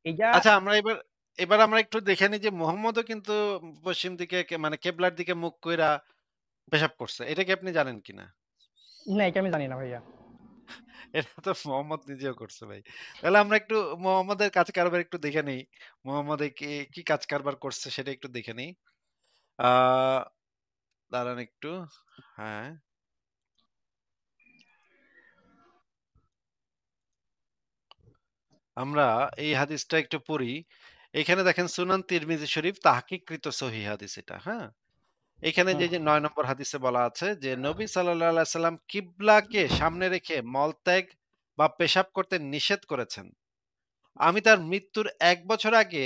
এইটা আচ্ছা আমরা এবার আমরা একটু দেখে নিই যে মুহাম্মদও কিন্তু পশ্চিম দিকে মানে কেবলার দিকে মুখ কইরা পেশাব করছে। এটা কি আপনি জানেন কিনা? না, এটা আমি জানি না ভাইয়া। এটা তো মোহাম্মদ নিজেও করছে ভাই। তাহলে আমরা একটু মোহাম্মদের কাজ কারবার একটু দেখে নেই। মোহাম্মদ কি, কি কাজ কারবার করছে সেটা একটু দেখে নেই। আ দাঁড়ান একটু। হ্যাঁ, আমরা এই হাদিসটা একটু পড়ি। এখানে দেখেন সুনান তিরমিজি শরীফ তাহকিককৃত সহিহ হাদিস এটা, হ্যাঁ? এখানে হুম, যে ৯ নম্বর হাদিসে বলা আছে যে নবী সাল্লাল্লাহু আলাইহি সাল্লাম কিবলাকে সামনে রেখে মলত্যাগ বা পেশাব করতে নিষেধ করেছেন। আমি তার মৃত্যুর ১ বছর আগে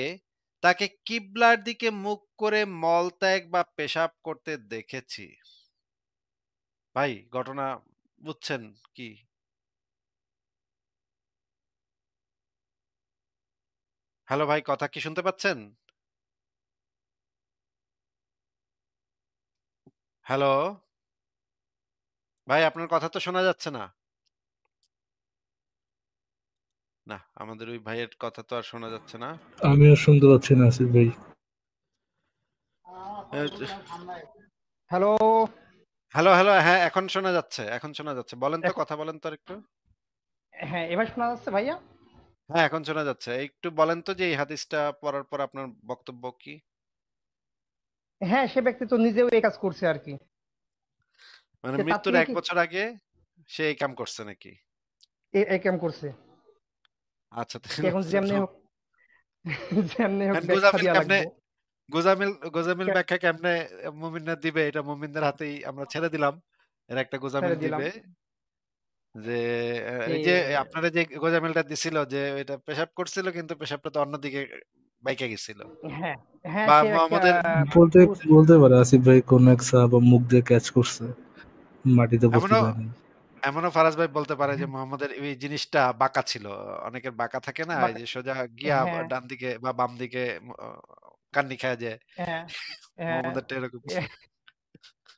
তাকে কিবলার দিকে মুখ করে মলত্যাগ বা পেশাব করতে দেখেছি। ভাই ঘটনা বুঝছেন কি? হ্যালো ভাই কথা কি শুনতে পাচ্ছেন? হ্যালো? ভাই আপনার কথা তো শোনা যাচ্ছে না। না, আমাদের ওই ভাইয়ের কথা তো আর শোনা যাচ্ছে না। আমিও শুনতে পাচ্ছি না আসিফ ভাই। হ্যালো। Hello, hello. হ্যাঁ, এখন শোনা যাচ্ছে। এখন শোনা যাচ্ছে। বলেন তো এখন কথা বলেন তো আরেকটু। হ্যাঁ, এবার শোনা যাচ্ছে ভাইয়া? হ্যাঁ, এখন শোনা যাচ্ছে। একটু বলেন তো যে এই হাদিসটা পড়ার পর আপনার বক্তব্য কি? হ্যাঁ, সে ব্যক্তি তো নিজেও এই কাজ করছে আরকি। মানে তার মৃত্যুর থেকে ১ কি বছর আগে সে এই কাম করছে নাকি? এই কাম করছে। আচ্ছা কি তাহলে এখন যেমনি হোক যেমনি হোক এখন ব্যাখ্যা গোজামিল দেয়া কেমনে লাগবো। গোজামিল কে- ব্যাখ্যা কেমনে মুমিনরা দিবে এটা মুমিনদের হাতেই আমরা ছেড়ে দিলাম। এর একটা গোজামিল ছেড়ে দিলাম দিবে যে যে এই যে আপনারা যে গোজামিলটা দিছিল যে এটা পেশাব করছিল কিন্তু পেশাবটা তো অন্যদিকে বাইকা গেছিল। হ্যাঁ, হ্যাঁ বা সে একটা মুহাম্মদের বলতে পুরুষ। বলতে পারে আসিফ ভাই কোন এক সাহাবা মুখ দিয়ে ক্যাচ করছে, মাটিতে পড়তে এমনও দেয়নি। এমনও ফারাজ ভাই বলতে পারে যে মোহাম্মদের এই জিনিসটা বাঁকা ছিল। অনেকের বাঁকা থাকে না? এই বাঁকা। যে সোজা গিয়া হ্যাঁ, ডান দিকে বা বাম দিকে কান্নি খায়া যায়। হ্যাঁ, হ্যাঁ। মোহাম্মদেরটা এরকম। এ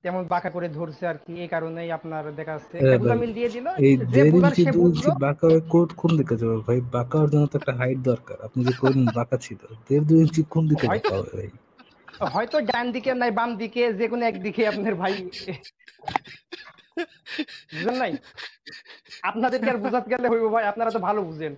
তেমন বাঁকা করে ধরছে আরকি। এই কারণেই আপনার দেখা যাচ্ছে একটা হ্যাঁ ভাই, গোঁজামিল দিয়ে দিল। এই যে ১.৫ বুঝার ইঞ্চি সে ২ ইঞ্চি বুঝলো। বাঁকা হয়ে কোন দিকে যাবে ভাই? বাঁকা হওয়ার জন্য তো একটা হাইট দরকার। আপনি যে কইলেন বাঁকা ছিল, ১.৫-২ ইঞ্চি কোন দিকে হয়তো বাঁকা হবে ভাই? হয়তো ডান দিকে নাই বাম দিকে যেকোনো একদিকে আপনার ভাই বুঝেন নাই? আপনাদেরকে আর বুঝাতে গেলে হইব ভাই, আপনারা তো ভালো বুঝেন।